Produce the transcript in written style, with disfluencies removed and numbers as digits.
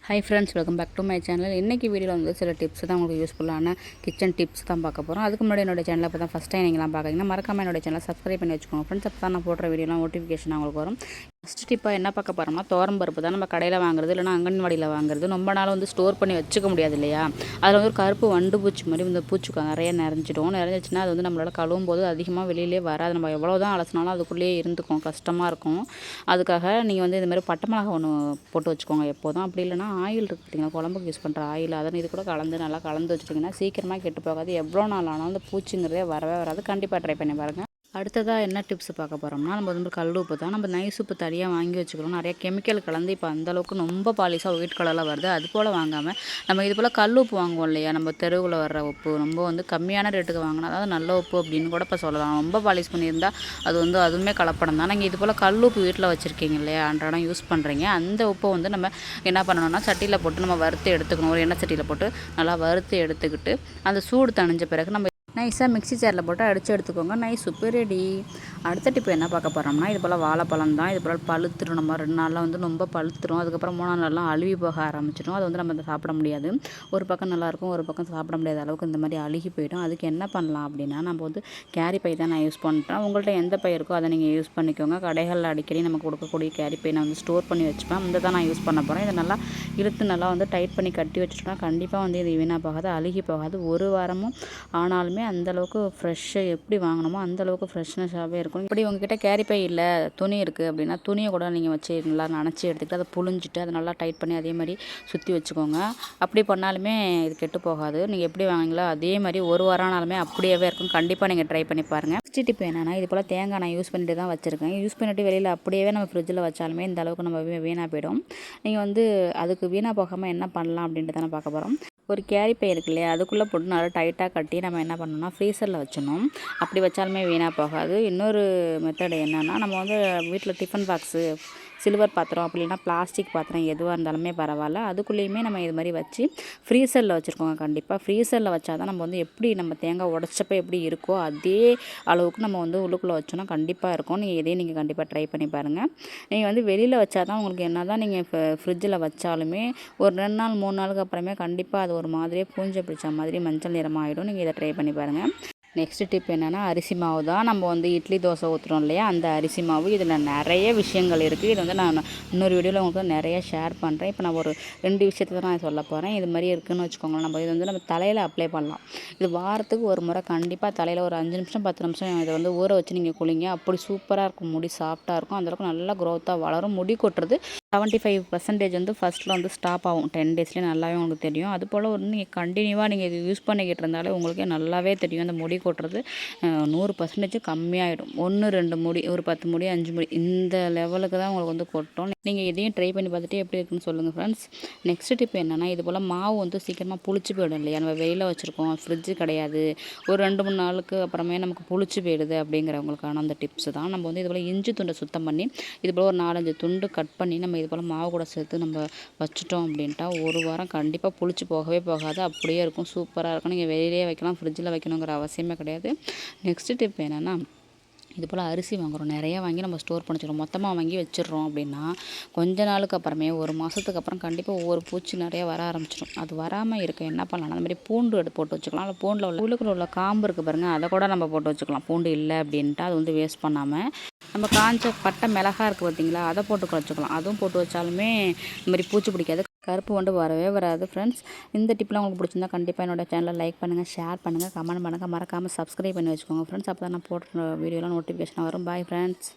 Hi friends, welcome back to my channel. இன்றைக்கி வீடியோவில் வந்து சில டிப்ஸ் தான் உங்களுக்கு யூஸ்ஃபுல்லான கிச்சன் டிப்ஸ் தான் பார்க்க போகிறோம். அதுக்கு முன்னாடி என்னோட சேனலை இப்போ தான் ஃபஸ்ட் டைம் நீங்களாம் பார்க்குறீங்கன்னா மறக்காமல் என்னோட சேனலை சப்ஸ்கிரைப் பண்ணி வச்சுக்கோங்க ஃப்ரெண்ட்ஸ். அப்போ தான் நான் போடுற வீடியோலாம் நோட்டிஃபிகேஷன் உங்களுக்கு வரும். ஃபஸ்ட் டிப்பாக என்ன பார்க்க போகிறோம்னா, பருப்பு தான் நம்ம கடையில் வாங்குறது இல்லைனா அங்கன்வாடியில் வாங்குறது. ரொம்ப நாள் வந்து ஸ்டோர் பண்ணி வச்சுக்க முடியாது இல்லையா? அதில் வந்து ஒரு கருப்பு வண்டு பூச்சி மாதிரி இந்த பூச்சி நிறைய நிறைஞ்சிச்சுன்னா அது வந்து நம்மளால் கழுவும் போது அதிகமாக வெளியிலே வராது. நம்ம எவ்வளோ தான் அலசினாலும் அதுக்குள்ளேயே இருந்துக்கும், கஷ்டமாக இருக்கும். அதுக்காக நீங்கள் வந்து இதுமாதிரி பட்டை மிளகா ஒன்று போட்டு வச்சுக்கோங்க எப்போதும். அப்படி இல்லைனா ஆயில் இருக்குது பார்த்திங்கன்னா, குழம்புக்கு யூஸ் பண்ணுற ஆயில், அதை இது கூட நல்லா கலந்து வச்சுட்டிங்கன்னா சீக்கிரமாக கெட்டு போகாது. எவ்வளோ நாள் ஆனாலும் அந்த பூச்சிங்கிறதே வரவே வராது. கண்டிப்பாக ட்ரை பண்ணி பாருங்கள். அடுத்ததாக என்ன டிப்ஸ் பார்க்க போகிறோம்னா, நம்ம வந்து கல் உப்பு தான். நம்ம நைஸ் உப்பு தனியாக வாங்கி வச்சுக்கிறோம். நிறைய கெமிக்கல் கலந்து இப்போ அந்தளவுக்கு ரொம்ப பாலிஷாக ஒயிட் கலரில் வருது. அது போல் வாங்காமல் நம்ம இது போல் கல் உப்பு வாங்குவோம் இல்லையா? நம்ம தெருவில் வர்ற உப்பு ரொம்ப வந்து கம்மியான ரேட்டுக்கு வாங்கினா அதாவது நல்ல உப்பு அப்படின்னு கூட இப்போ சொல்லலாம். ரொம்ப பாலிஷ் பண்ணியிருந்தால் அது வந்து அதுவுமே கலப்படம் தான். நீங்கள் இது போல் கல் உப்பு வீட்டில் வச்சுருக்கீங்க இல்லையா, அன்றாடம் யூஸ் பண்ணுறீங்க, அந்த உப்பை வந்து நம்ம என்ன பண்ணணும்னா சட்டியில் போட்டு நம்ம வறுத்து எடுத்துக்கணும். ஒரு எண்ணெய் சட்டியில் போட்டு நல்லா வறுத்து எடுத்துக்கிட்டு அந்த சூடு தணிஞ்ச பிறகு நம்ம நைஸாக மிக்ஸி ஜாரில் போட்டு அடித்து எடுத்துக்கோங்க. நைஸ் உப்பு ரெடி. அடுத்த டிப்பு என்ன பார்க்க போகிறோம்னா, இது போல் வாழைப்பழம் தான். இது போல் பழுத்துரும். நம்ம 2 நாளில் வந்து ரொம்ப பழுத்துரும். அதுக்கப்புறம் 3ஆம் நாள்லாம் அழுகி போக ஆரம்பிச்சிடும். அது வந்து நம்ம சாப்பிட முடியாது. ஒரு பக்கம் நல்லாயிருக்கும், ஒரு பக்கம் சாப்பிட முடியாத அளவுக்கு இந்த மாதிரி அழுகி போயிடும். அதுக்கு என்ன பண்ணலாம் அப்படின்னா, நம்ம வந்து கேரி பை தான் நான் யூஸ் பண்ணுறேன். உங்கள்கிட்ட எந்த பை இருக்கோ அதை நீங்கள் யூஸ் பண்ணிக்கோங்க. கடைகளில் அடிக்கடி நமக்கு கொடுக்கக்கூடிய கேரி பை நான் வந்து ஸ்டோர் பண்ணி வச்சுப்பேன். இந்த தான் நான் யூஸ் பண்ண போகிறேன். இதை நல்லா இழுத்து நல்லா வந்து டைட் பண்ணி கட்டி வச்சுட்டோம்னா கண்டிப்பாக வந்து இது வீணாக போகாது, அழுகி போகாது. ஒரு வாரமும் ஆனாலுமே அந்தளவுக்கு ஃப்ரெஷ்ஷு எப்படி வாங்கினோமோ அந்தளவுக்கு ஃப்ரெஷ்னஸாகவே இருக்கும். இப்படி உங்ககிட்ட கேரி பை இல்லை, துணி இருக்குது அப்படின்னா துணியை கூட நீங்கள் வச்சு நல்லா நனைச்சி எடுத்துக்கிட்டு அதை புழிஞ்சிட்டு அதை நல்லா டைட் பண்ணி அதே மாதிரி சுற்றி வச்சுக்கோங்க. அப்படி பண்ணாலுமே இது கெட்டு போகாது. நீங்கள் எப்படி வாங்கிங்களோ அதே மாதிரி ஒரு வாரம் ஆனாலுமே அப்படியே இருக்கும். கண்டிப்பாக நீங்கள் ட்ரை பண்ணி பாருங்கள். நெக்ஸ்ட் டிப் என்னென்னா, இது போல் தேங்காய் நான் யூஸ் பண்ணிட்டு தான் வச்சுருக்கேன். யூஸ் பண்ணிவிட்டு வெளியில் அப்படியே நம்ம ஃப்ரிட்ஜில் வச்சாலுமே இந்த அளவுக்கு நம்ம வீணாக போயிடும். நீங்கள் வந்து அதுக்கு வீணாக போகாமல் என்ன பண்ணலாம் அப்படின்ட்டு தானே பார்க்க போகிறோம். ஒரு கேரி பை இருக்கு இல்லையா, அதுக்குள்ளே போட்டு நல்லா டைட்டாக கட்டி நம்ம என்ன பண்ணணும்னா ஃப்ரீசரில் வச்சிடணும். அப்படி வச்சாலுமே வீணாக போகாது. இன்னொரு மெத்தடு என்னென்னா, நம்ம வந்து வீட்டில் டிஃபன் பாக்ஸு, சில்வர் பாத்திரம் அப்படி இல்லைனா பிளாஸ்டிக் பாத்திரம் எதுவாக இருந்தாலுமே பரவாயில்ல, அதுக்குள்ளேயுமே நம்ம இது மாதிரி வச்சு ஃப்ரீசரில் வச்சுருக்கோங்க. கண்டிப்பாக ஃப்ரீசரில் வச்சா தான் நம்ம வந்து எப்படி நம்ம தேங்காய் உடச்சப்போ எப்படி இருக்கோ அதே அளவுக்கு நம்ம வந்து உள்ளுக்குள்ளே வச்சோன்னா கண்டிப்பாக இருக்கும். நீங்கள் இதையும் நீங்கள் கண்டிப்பாக ட்ரை பண்ணி பாருங்கள். நீங்கள் வந்து வெளியில் வச்சா தான் உங்களுக்கு என்ன தான் நீங்கள் ஃப்ரிட்ஜில் வச்சாலுமே ஒரு 2 நாள் 3 நாளுக்கு அப்புறமே கண்டிப்பாக அது ஒரு மாதிரியே பூஞ்சை பிடிச்ச மாதிரி மஞ்சள் நிறமாக ஆகிடும். நீங்கள் இதை ட்ரை பண்ணி பாருங்கள். நெக்ஸ்ட் டிப் என்னென்னா, அரிசி மாவு தான். நம்ம வந்து இட்லி தோசை ஊற்றுறோம் இல்லையா, அந்த அரிசி மாவு. இதில் நிறைய விஷயங்கள் இருக்குது. இது வந்து நான் இன்னொரு வீடியோவில் உங்களுக்கு நிறைய ஷேர் பண்ணுறேன். இப்போ நான் ஒரு 2 விஷயத்தை தான் நான் சொல்ல போகிறேன். இது மாதிரி இருக்குதுன்னு வச்சுக்கோங்களேன். நம்ம இது வந்து நம்ம தலையில் அப்ளை பண்ணலாம். இது வாரத்துக்கு ஒரு முறை கண்டிப்பாக தலையில் ஒரு 5 நிமிஷம் 10 நிமிஷம் இதை வந்து ஊற வச்சு நீங்கள் குளிங்க. அப்படி சூப்பராக இருக்கும். முடி சாஃப்டாக இருக்கும். அந்தளவுக்கு நல்லா க்ரோத்தாக வளரும். முடி கொட்டுறது 75% வந்து ஃபஸ்ட்டில் வந்து ஸ்டாப் ஆகும். 10 டேஸ்லேயே நல்லாவே உங்களுக்கு தெரியும். அதுபோல் வந்து நீங்கள் கண்டினியூவாக நீங்கள் இது யூஸ் பண்ணிக்கிட்டு இருந்தாலே உங்களுக்கே நல்லாவே தெரியும். அந்த முடி கொட்டுறது 100% கம்மியாகிடும். 1 2 முடி, ஒரு 10 முடி 5 முடி இந்த லெவலுக்கு தான் உங்களுக்கு வந்து கொட்டும். நீங்கள் இதையும் ட்ரை பண்ணி பார்த்துட்டு எப்படி இருக்குன்னு சொல்லுங்கள் ஃப்ரெண்ட்ஸ். நெக்ஸ்ட் டிப் என்னென்னா, இது போல் மாவு வந்து சீக்கிரமாக புளிச்சு போயிடும் இல்லையா, நம்ம வெயிலில் வச்சுருக்கோம், ஃப்ரிட்ஜு கிடையாது, ஒரு 2 3 நாளுக்கு அப்புறமே நமக்கு புளிச்சு போயிடுது அப்படிங்கிறவங்களுக்கான அந்த டிப்ஸ் தான். நம்ம வந்து இது போல் இஞ்சி துண்டை சுத்தம் பண்ணி இது போல் ஒரு 4 5 துண்டு கட் பண்ணி நம்ம இது போல் மாவு கூட சேர்த்து நம்ம வச்சுட்டோம் அப்படின்ட்டா ஒரு வாரம் கண்டிப்பாக புளிச்சு போகவே போகாது. அப்படியே இருக்கும். சூப்பராக இருக்கும். நீங்கள் வெளியிலே வைக்கலாம், ஃப்ரிட்ஜில் வைக்கணுங்கிற அவசியமே கிடையாது. நெக்ஸ்ட் டிப் என்னென்னா, இது போல் அரிசி வாங்குகிறோம், நிறைய வாங்கி நம்ம ஸ்டோர் பண்ணி வச்சுருவோம், மொத்தமாக வாங்கி வச்சிடுறோம் அப்படின்னா கொஞ்ச நாளுக்கு அப்புறமே ஒரு மாதத்துக்கு அப்புறம் கண்டிப்பாக ஒவ்வொரு பூச்சி நிறைய வர ஆரம்பிச்சிடும். அது வராமல் இருக்க என்ன பண்ணலாம், அந்த மாதிரி பூண்டு எடுத்து போட்டு வச்சுக்கலாம். அதில் பூண்டில் உள்ளுக்குள்ள உள்ள காம்பு இருக்குது பாருங்கள், அதை கூட நம்ம போட்டு வச்சுக்கலாம். பூண்டு இல்லை அப்படின்ட்டு அது வந்து வேஸ்ட் பண்ணாமல் நம்ம காஞ்ச பட்டை மிளகா இருக்குது பார்த்தீங்களா, அதை போட்டு வச்சுக்கலாம். அதுவும் போட்டு வச்சாலுமே இந்த மாதிரி பூச்சி பிடிக்காது, கருப்பு வண்டு வரவே வராது. ஃப்ரெண்ட்ஸ், இந்த டிப்லாம் உங்களுக்கு பிடிச்சிருந்தா கண்டிப்பாக என்னோட சேனலை லைக் பண்ணுங்கள், ஷேர் பண்ணுங்கள், கமெண்ட் பண்ணுங்கள், மறக்காமல் சப்ஸ்கிரைப் பண்ணி வச்சுக்கோங்க ஃப்ரெண்ட்ஸ். அப்போ தான் நான் போடுற வீடியோலாம் நோட்டிஃபிகேஷன் வரும். Bye friends.